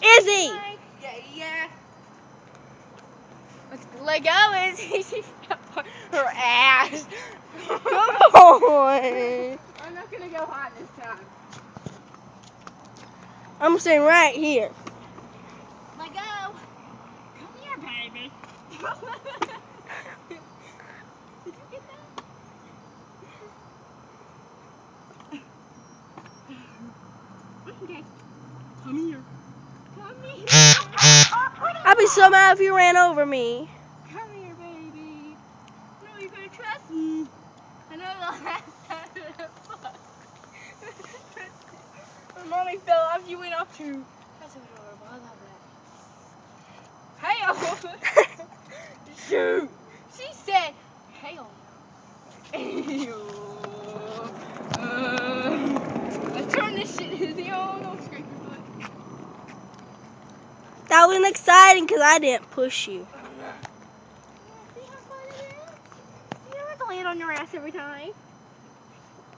Izzy! Yeah. Let's let go, Izzy. Her ass. Come on! I'm not gonna go hot this time. I'm sitting right here. Let go. Come here, baby. Did you get that? Okay. Come here. Come here. I'd be so mad if you ran over me. Come here, baby. No, you're gonna trust me. I know the last time it fucked. When mommy fell off, you went off too. That's adorable. I love that. Hell. Shoot. She said, hell no. Let's turn this shit. Oh, don't scrape your foot. That was exciting because I didn't push you. See how fun it is? You don't have to land on your ass every time.